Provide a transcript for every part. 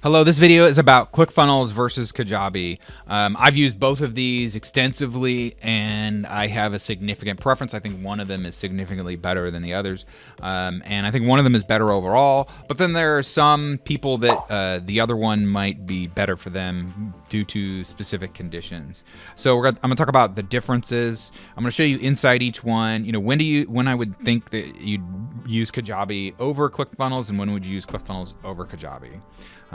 Hello, this video is about Clickfunnels versus Kajabi. I've used both of these extensively and I have a significant preference. I think one of them is significantly better than the others. And I think one of them is better overall, but then there are some people that the other one might be better for them due to specific conditions. So I'm gonna talk about the differences. I'm gonna show you inside each one. You know, when I would think that you'd use Kajabi over Clickfunnels and when would you use Clickfunnels over Kajabi.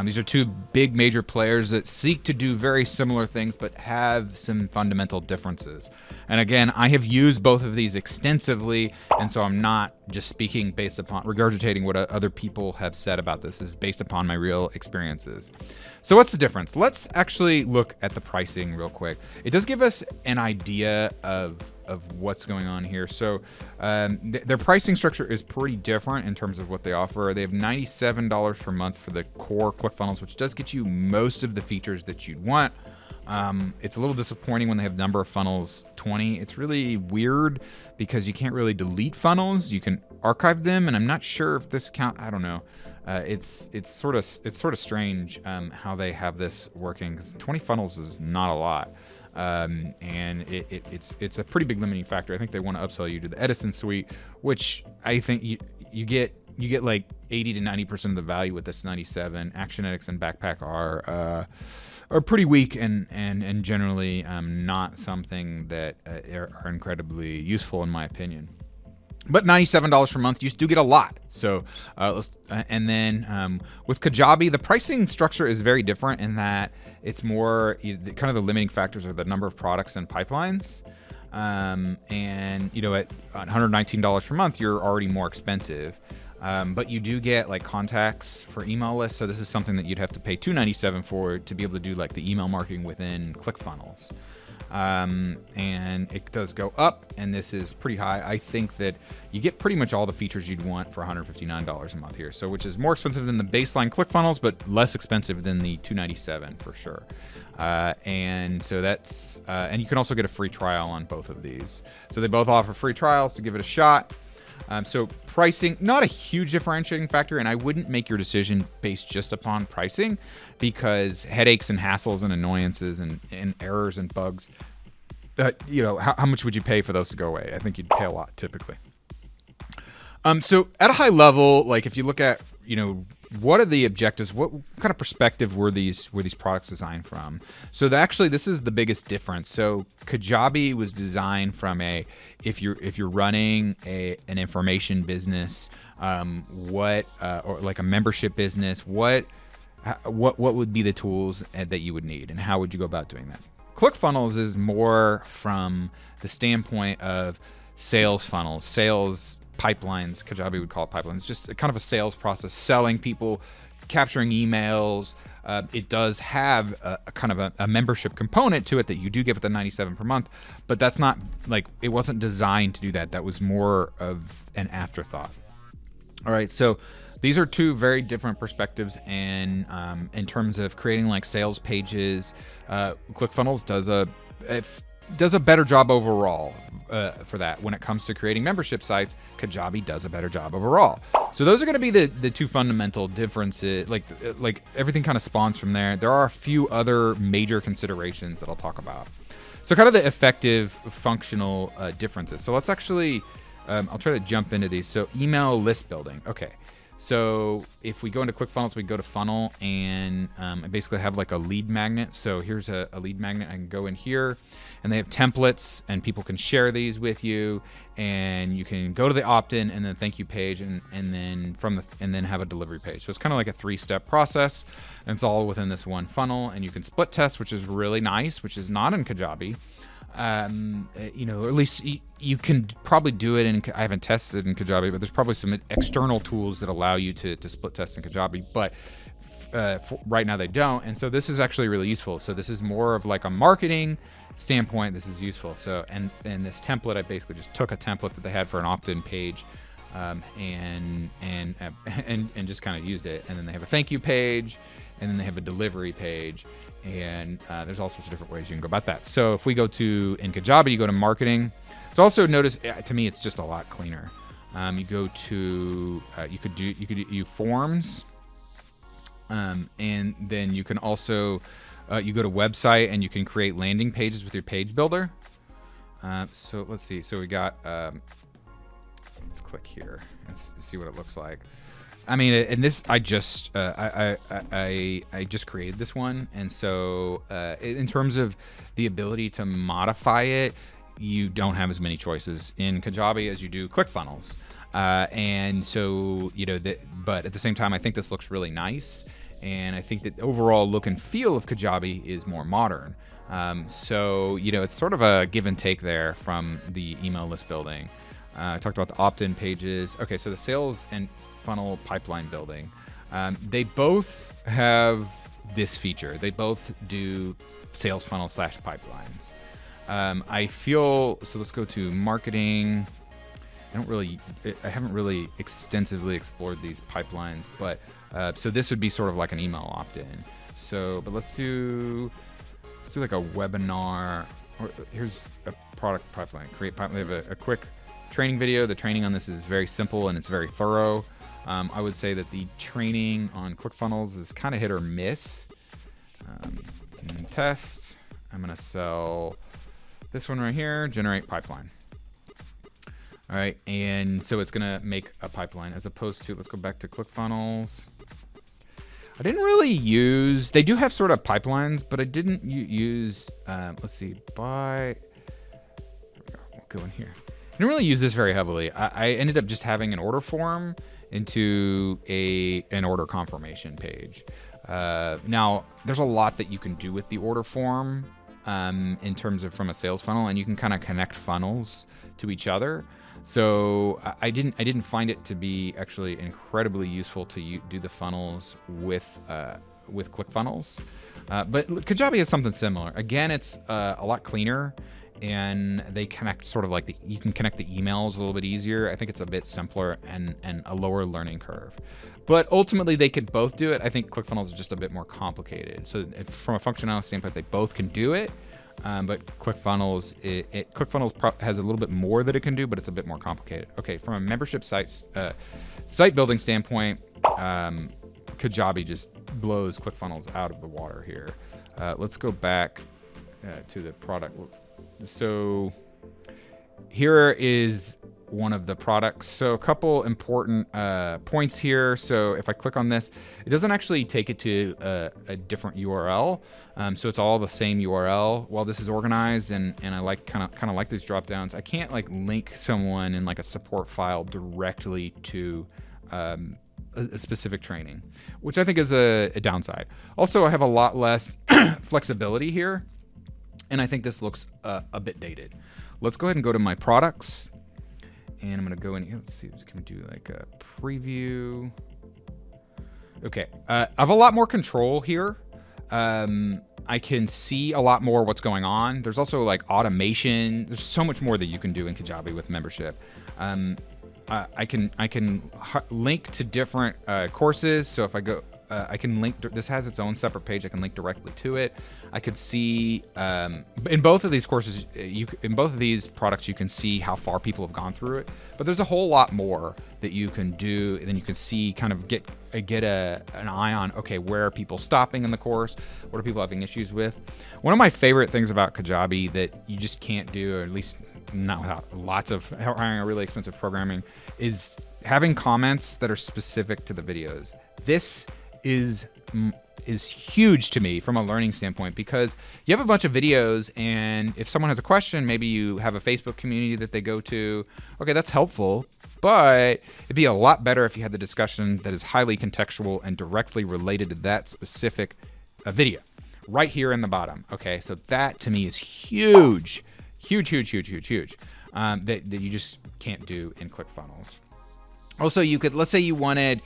These are two big major players that seek to do very similar things but have some fundamental differences. And again, I have used both of these extensively, and so I'm not just speaking based upon regurgitating what other people have said about this. This is based upon my real experiences. So what's the difference? Let's actually look at the pricing real quick. It does give us an idea of what's going on here. So their pricing structure is pretty different in terms of what they offer. They have $97 per month for the core ClickFunnels, which does get you most of the features that you'd want. It's a little disappointing when they have number of funnels 20. It's really weird because you can't really delete funnels. You can archive them, and I'm not sure if this count. I don't know. It's sort of strange how they have this working, because 20 funnels is not a lot. And it's a pretty big limiting factor. I think they want to upsell you to the Edison suite, which I think you get like 80 to 90% of the value with this 97. Actionetics and Backpack are pretty weak and generally not something that are incredibly useful in my opinion. But $97 per month, you do get a lot. So, and then with Kajabi, the pricing structure is very different in that it's more kind of the limiting factors are the number of products and pipelines. And you know, at $119 per month, you're already more expensive. But you do get like contacts for email lists. So this is something that you'd have to pay $297 for to be able to do like the email marketing within ClickFunnels. And it does go up, and this is pretty high. I think that you get pretty much all the features you'd want for $159 a month here. So, which is more expensive than the baseline ClickFunnels, but less expensive than the $297 for sure. And so that's, and you can also get a free trial on both of these. So they both offer free trials to give it a shot. So pricing, not a huge differentiating factor, and I wouldn't make your decision based just upon pricing, because headaches and hassles and annoyances and errors and bugs, you know, how much would you pay for those to go away? I think you'd pay a lot typically. So at a high level, like if you look at, you know, what are the objectives? What kind of perspective were these products designed from? So actually, this is the biggest difference. So Kajabi was designed from if you're running an information business, or like a membership business, what would be the tools that you would need, and how would you go about doing that? ClickFunnels is more from the standpoint of sales funnels, sales pipelines. Kajabi would call it pipelines. Just kind of a sales process, selling people, capturing emails. It does have a kind of a membership component to it that you do get with the $97 per month, but that's not like, it wasn't designed to do that. That was more of an afterthought. All right, so these are two very different perspectives, and in terms of creating like sales pages, ClickFunnels does a better job overall for that. When it comes to creating membership sites, Kajabi does a better job overall. So those are going to be the two fundamental differences. Like everything kind of spawns from there. There are a few other major considerations that I'll talk about. So kind of the effective functional differences. So let's actually, I'll try to jump into these. So email list building. Okay. So if we go into ClickFunnels, we go to funnel, and I basically have like a lead magnet. So here's a lead magnet. I can go in here, and they have templates, and people can share these with you, and you can go to the opt-in and then thank you page, and then have a delivery page. So it's kind of like a 3-step process, and it's all within this one funnel. And you can split test, which is really nice, which is not in Kajabi. You know, at least you can probably do it I haven't tested in Kajabi, but there's probably some external tools that allow you to split test in Kajabi, but right now they don't. And so this is actually really useful. So this is more of like a marketing standpoint. This is useful. So, and this template, I basically just took a template that they had for an opt-in page, and just kind of used it. And then they have a thank you page, and then they have a delivery page. And there's all sorts of different ways you can go about that. So if we go to, in Kajabi, you go to marketing. So also notice, to me, it's just a lot cleaner. You go to, you could do forms, And then you can also, you go to website and you can create landing pages with your page builder. So let's see. So we got, let's click here and see what it looks like. I mean, and this, I just created this one. And so in terms of the ability to modify it, you don't have as many choices in Kajabi as you do ClickFunnels. And so, but at the same time, I think this looks really nice. And I think that the overall look and feel of Kajabi is more modern. So, it's sort of a give and take there from the email list building. I talked about the opt-in pages. Okay, so the sales and funnel pipeline building. They both have this feature. They both do sales funnel / pipelines. I feel, so let's go to marketing. I haven't really extensively explored these pipelines, but so this would be sort of like an email opt-in. So, but let's do like a webinar, or here's a product pipeline. Create pipeline. We have a quick training video. The training on this is very simple and it's very thorough. I would say that the training on ClickFunnels is kind of hit or miss. Test. I'm going to sell this one right here, generate pipeline. All right, and so it's gonna make a pipeline as opposed to, let's go back to ClickFunnels. I didn't really use, they do have sort of pipelines, but I didn't use, let's see, we'll go in here. I didn't really use this very heavily. I ended up just having an order form into an order confirmation page. Now, there's a lot that you can do with the order form in terms of from a sales funnel, and you can kind of connect funnels to each other. So I didn't find it to be actually incredibly useful to do the funnels with ClickFunnels, but Kajabi is something similar. Again, it's a lot cleaner, and they connect sort of like you can connect the emails a little bit easier. I think it's a bit simpler and a lower learning curve. But ultimately, they could both do it. I think ClickFunnels is just a bit more complicated. So from a functionality standpoint, they both can do it. But ClickFunnels, ClickFunnels has a little bit more that it can do, but it's a bit more complicated. Okay, from a membership site building standpoint, Kajabi just blows ClickFunnels out of the water here. Let's go back to the product. So here is one of the products. So a couple important points here. So if I click on this, it doesn't actually take it to a different URL. So it's all the same URL while this is organized, and I like kind of like these drop downs. I can't like link someone in like a support file directly to a specific training, which I think is a downside. Also, I have a lot less flexibility here, and I think this looks a bit dated. Let's go ahead and go to my products. And I'm going to go in here. Let's see. Can we do like a preview? Okay. I have a lot more control here. I can see a lot more what's going on. There's also like automation. There's so much more that you can do in Kajabi with membership. I can link to different courses. So if I go, I can link. This has its own separate page. I can link directly to it. I could see in both of these courses, in both of these products, you can see how far people have gone through it. But there's a whole lot more that you can do, and then you can see, kind of get an eye on, okay, where are people stopping in the course? What are people having issues with? One of my favorite things about Kajabi that you just can't do, or at least not without lots of hiring a really expensive programming, is having comments that are specific to the videos. This is huge to me from a learning standpoint, because you have a bunch of videos, and if someone has a question, maybe you have a Facebook community that they go to. Okay, that's helpful, but it'd be a lot better if you had the discussion that is highly contextual and directly related to that specific video right here in the bottom. Okay, so that to me is huge, that you just can't do in ClickFunnels. Also, you could, let's say you wanted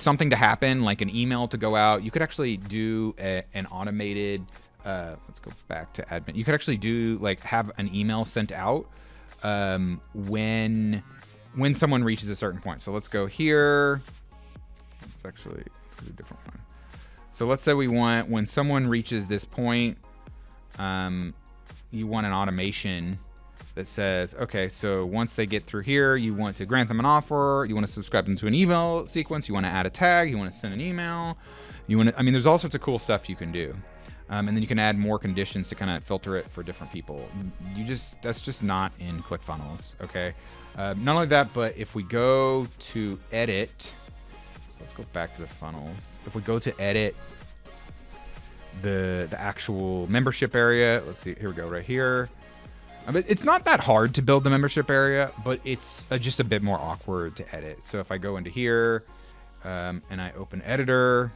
something to happen, like an email to go out. You could actually do an automated, let's go back to admin. You could actually do, like, have an email sent out when someone reaches a certain point. So let's go here. Let's go to a different one. So let's say we want, when someone reaches this point, you want an automation that says, okay, so once they get through here, you want to grant them an offer, you want to subscribe them to an email sequence, you want to add a tag, you want to send an email, you want to, I mean, there's all sorts of cool stuff you can do. And then you can add more conditions to kind of filter it for different people. That's just not in ClickFunnels, okay? Not only that, but if we go to edit, so let's go back to the funnels. If we go to edit the actual membership area, let's see, here we go, right here. It's not that hard to build the membership area, but it's just a bit more awkward to edit. So if I go into here and I open editor,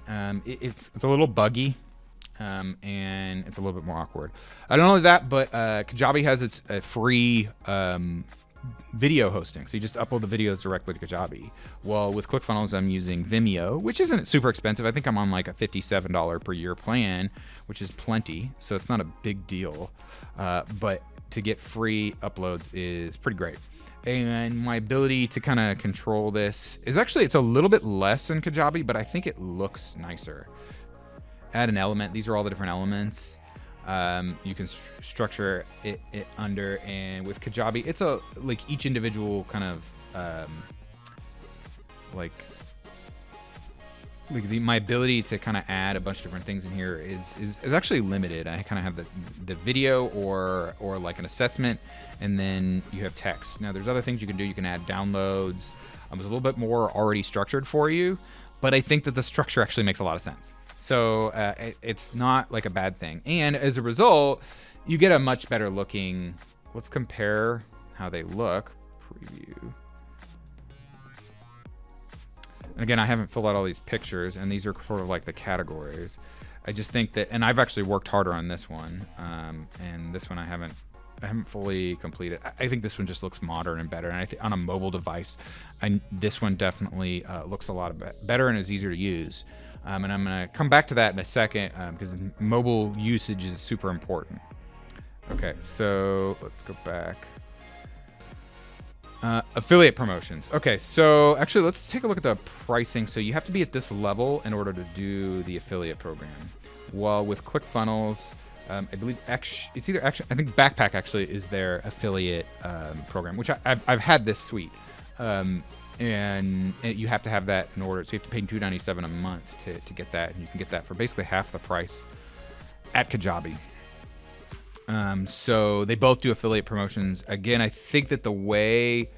it's a little buggy. And it's a little bit more awkward. Not only that, but Kajabi has its free video hosting. So you just upload the videos directly to Kajabi. Well, with ClickFunnels, I'm using Vimeo, which isn't super expensive. I think I'm on like a $57 per year plan, which is plenty. So it's not a big deal. But to get free uploads is pretty great. And my ability to kind of control this is actually, it's a little bit less than Kajabi, but I think it looks nicer. Add an element. These are all the different elements. You can structure it under, and with Kajabi, it's like each individual kind of my ability to kind of add a bunch of different things in here is actually limited. I kind of have the video or like an assessment, and then you have text. Now there's other things you can do. You can add downloads. It's a little bit more already structured for you, but I think that the structure actually makes a lot of sense. So it's not like a bad thing. And as a result, you get a much better looking, let's compare how they look. Preview. And again, I haven't filled out all these pictures, and these are sort of like the categories. I just think that, and I've actually worked harder on this one, and this one I haven't fully completed. I think this one just looks modern and better, and I think on a mobile device, this one definitely looks a lot better and is easier to use. And I'm going to come back to that in a second because mobile usage is super important. Okay, so let's go back. Affiliate promotions. Okay, so actually let's take a look at the pricing. So you have to be at this level in order to do the affiliate program. While with ClickFunnels, I believe it's either I think Backpack actually is their affiliate program, which I've had this suite. And you have to have that in order. So you have to pay $297 a month to get that. And you can get that for basically half the price at Kajabi. So they both do affiliate promotions. Again, I think that the way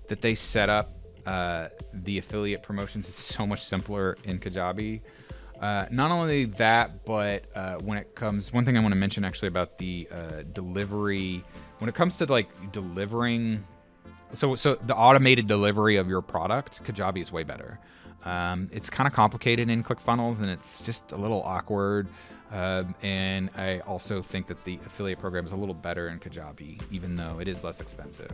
that they set up the affiliate promotions is so much simpler in Kajabi. Not only that, but when it comes, one thing I want to mention actually about the delivery, when it comes to like delivering, so the automated delivery of your product, Kajabi is way better. It's kind of complicated in ClickFunnels, and it's just a little awkward. And I also think that the affiliate program is a little better in Kajabi, even though it is less expensive.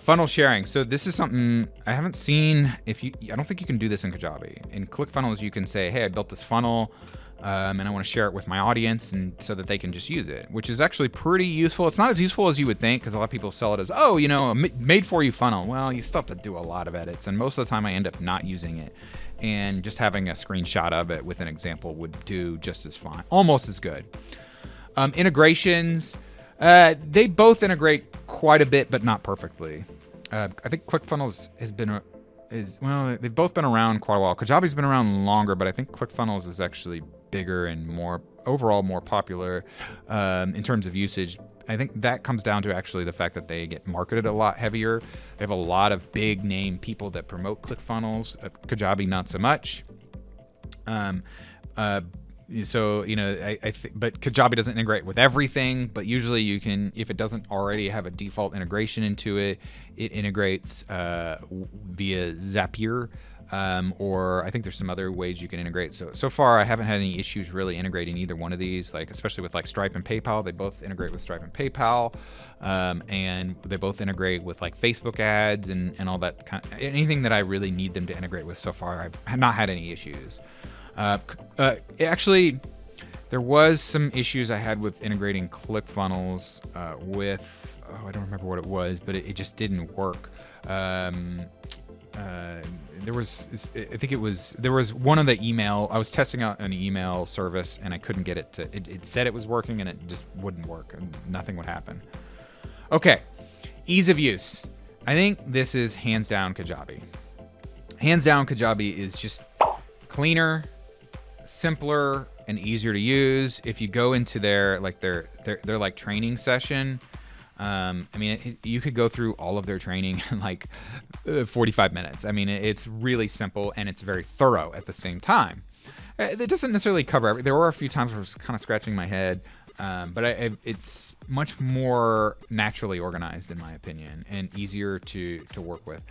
Funnel sharing. So this is something I haven't seen. I don't think you can do this in Kajabi. In ClickFunnels, you can say, hey, I built this funnel, and I want to share it with my audience, and so that they can just use it, which is actually pretty useful. It's not as useful as you would think, because a lot of people sell it as, oh, a made-for-you funnel. Well, you still have to do a lot of edits, and most of the time I end up not using it. And just having a screenshot of it with an example would do just as fine, almost as good. Integrations, they both integrate quite a bit, but not perfectly. I think ClickFunnels they've both been around quite a while. Kajabi's been around longer, but I think ClickFunnels is actually bigger and more popular in terms of usage. I think that comes down to actually the fact that they get marketed a lot heavier. They have a lot of big name people that promote ClickFunnels. Kajabi, not so much. So, but Kajabi doesn't integrate with everything, but usually you can, if it doesn't already have a default integration into it, it integrates via Zapier. Or I think there's some other ways you can integrate. So far, I haven't had any issues really integrating either one of these, like especially with like Stripe and PayPal. They both integrate with Stripe and PayPal, and they both integrate with like Facebook ads and all that anything that I really need them to integrate with. So far, I've not had any issues. Actually, there was some issues I had with integrating ClickFunnels with, I don't remember what it was, but it just didn't work. there was, I think there was one of the email, I was testing out an email service and I couldn't get it to, it said it was working and it just wouldn't work and nothing would happen. Okay. Ease of use. I think this is hands down Kajabi. Hands down Kajabi is just cleaner, simpler, and easier to use. If you go into their like training session, I mean, you could go through all of their training in like 45 minutes. I mean, it's really simple and it's very thorough at the same time. It doesn't necessarily cover everything. There were a few times where I was kind of scratching my head, but it's much more naturally organized in my opinion and easier to work with.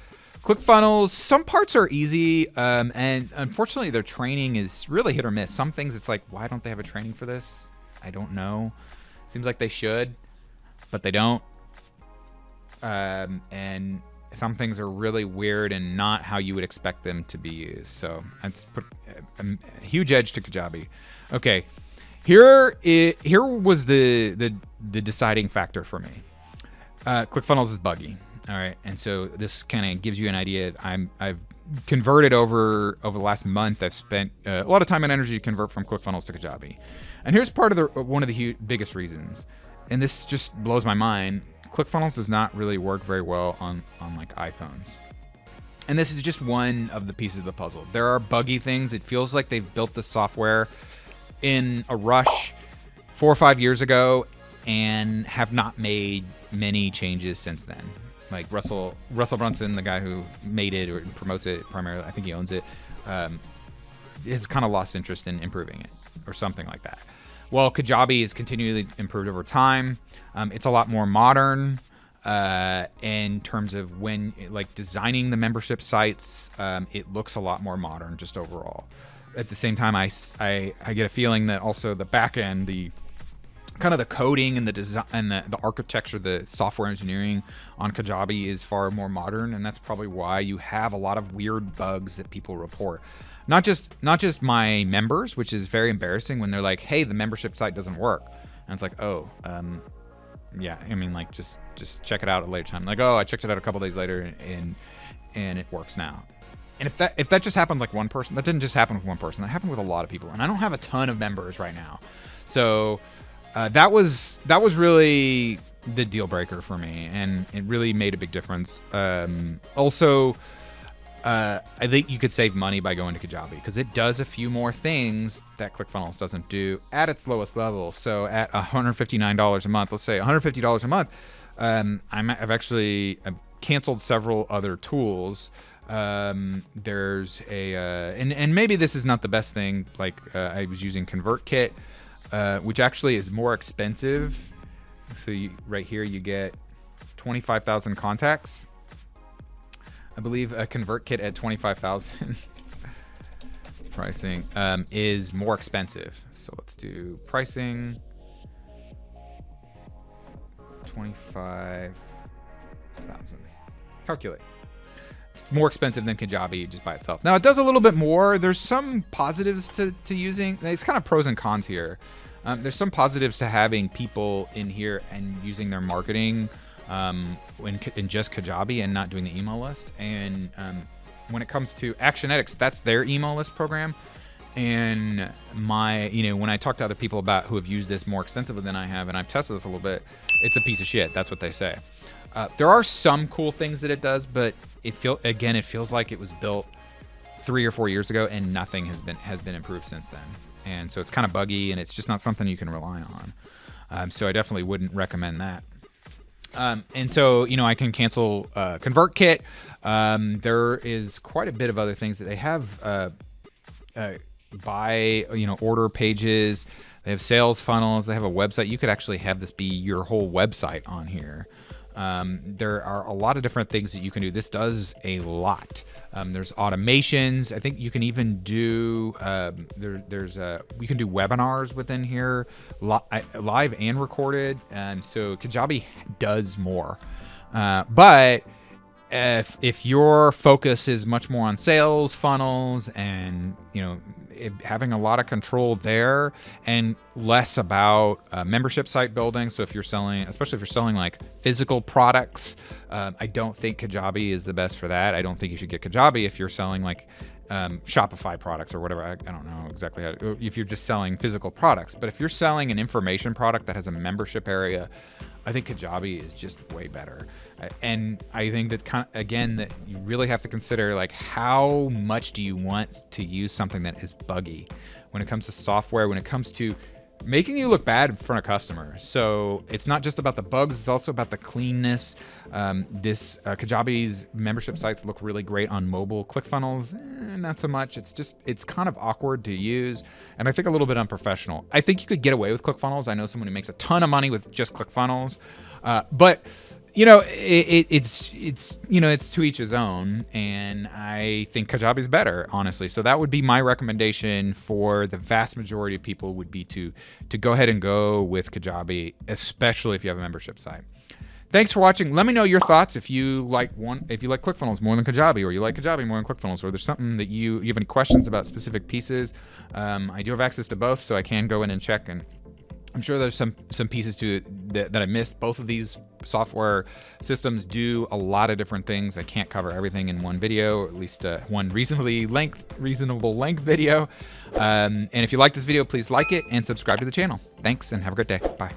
ClickFunnels, some parts are easy, and unfortunately their training is really hit or miss. Some things it's like, why don't they have a training for this? I don't know. Seems like they should, but they don't. And some things are really weird and not how you would expect them to be used. So that's put a huge edge to Kajabi. Okay, here was the deciding factor for me. ClickFunnels is buggy. All right, and so this kind of gives you an idea. I've converted over the last month. I've spent a lot of time and energy to convert from ClickFunnels to Kajabi, and here's part of one of the biggest reasons. And this just blows my mind. ClickFunnels does not really work very well on like iPhones, and this is just one of the pieces of the puzzle. There are buggy things. It feels like they've built the software in a rush 4 or 5 years ago, and have not made many changes since then. Like Russell Brunson, the guy who made it or promotes it primarily, I think he owns it, has kind of lost interest in improving it or something like that. Well, Kajabi is continually improved over time. It's a lot more modern in terms of when like designing the membership sites. It looks a lot more modern just overall. At the same time, I get a feeling that also the back end, the kind of the coding and the design and the architecture, the software engineering on Kajabi is far more modern, and that's probably why you have a lot of weird bugs that people report. Not just my members, which is very embarrassing when they're like, "Hey, the membership site doesn't work," and it's like, "Oh, yeah." I mean, like just check it out at a later time. Like, "Oh, I checked it out a couple days later, and it works now." And if that just happened like one person, that didn't just happen with one person. That happened with a lot of people, and I don't have a ton of members right now, so. That was really the deal breaker for me, and it really made a big difference. Also, I think you could save money by going to Kajabi because it does a few more things that ClickFunnels doesn't do at its lowest level. So at $159 a month, let's say $150 a month, I've canceled several other tools. There's and maybe this is not the best thing. Like I was using ConvertKit. Which actually is more expensive. So right here you get 25,000 contacts. I believe a ConvertKit at 25,000 pricing is more expensive. So let's do pricing 25,000. Calculate. It's more expensive than Kajabi just by itself. Now it does a little bit more. There's some positives to using. It's kind of pros and cons here. There's some positives to having people in here and using their marketing in just Kajabi and not doing the email list. And when it comes to Actionetics, that's their email list program. And when I talk to other people about who have used this more extensively than I have, and I've tested this a little bit, it's a piece of shit. That's what they say. There are some cool things that it does, but it feels like it was built 3 or 4 years ago, and nothing has been improved since then. And so it's kind of buggy, and it's just not something you can rely on. So I definitely wouldn't recommend that. And so I can cancel ConvertKit. There is quite a bit of other things that they have. Order pages. They have sales funnels. They have a website. You could actually have this be your whole website on here. There are a lot of different things that you can do. This does a lot. There's automations. I think you can even do you can do webinars within here, live and recorded. And so Kajabi does more. But if your focus is much more on sales funnels and having a lot of control there and less about membership site building. So if you're selling, especially if you're selling like physical products, I don't think Kajabi is the best for that. I don't think you should get Kajabi if you're selling like Shopify products or whatever. I don't know exactly how, if you're just selling physical products. But if you're selling an information product that has a membership area, I think Kajabi is just way better. And I think that again, that you really have to consider like how much do you want to use something that is buggy when it comes to software, when it comes to making you look bad in front of customers. So it's not just about the bugs, it's also about the cleanness. Kajabi's membership sites look really great on mobile. Clickfunnels, not so much. It's kind of awkward to use, and I think a little bit unprofessional. I think you could get away with Clickfunnels. I know someone who makes a ton of money with just Clickfunnels, but it's to each his own, and I think Kajabi's better, honestly. So that would be my recommendation for the vast majority of people, would be to go ahead and go with Kajabi, especially if you have a membership site. Thanks for watching. Let me know your thoughts if you like ClickFunnels more than Kajabi, or you like Kajabi more than ClickFunnels, or there's something that you have any questions about specific pieces. I do have access to both, so I can go in and check, and I'm sure there's some pieces to it that I missed. Both of these software systems do a lot of different things. I can't cover everything in one video, or at least one reasonable length video. And if you like this video, please like it and subscribe to the channel. Thanks, and have a great day. Bye.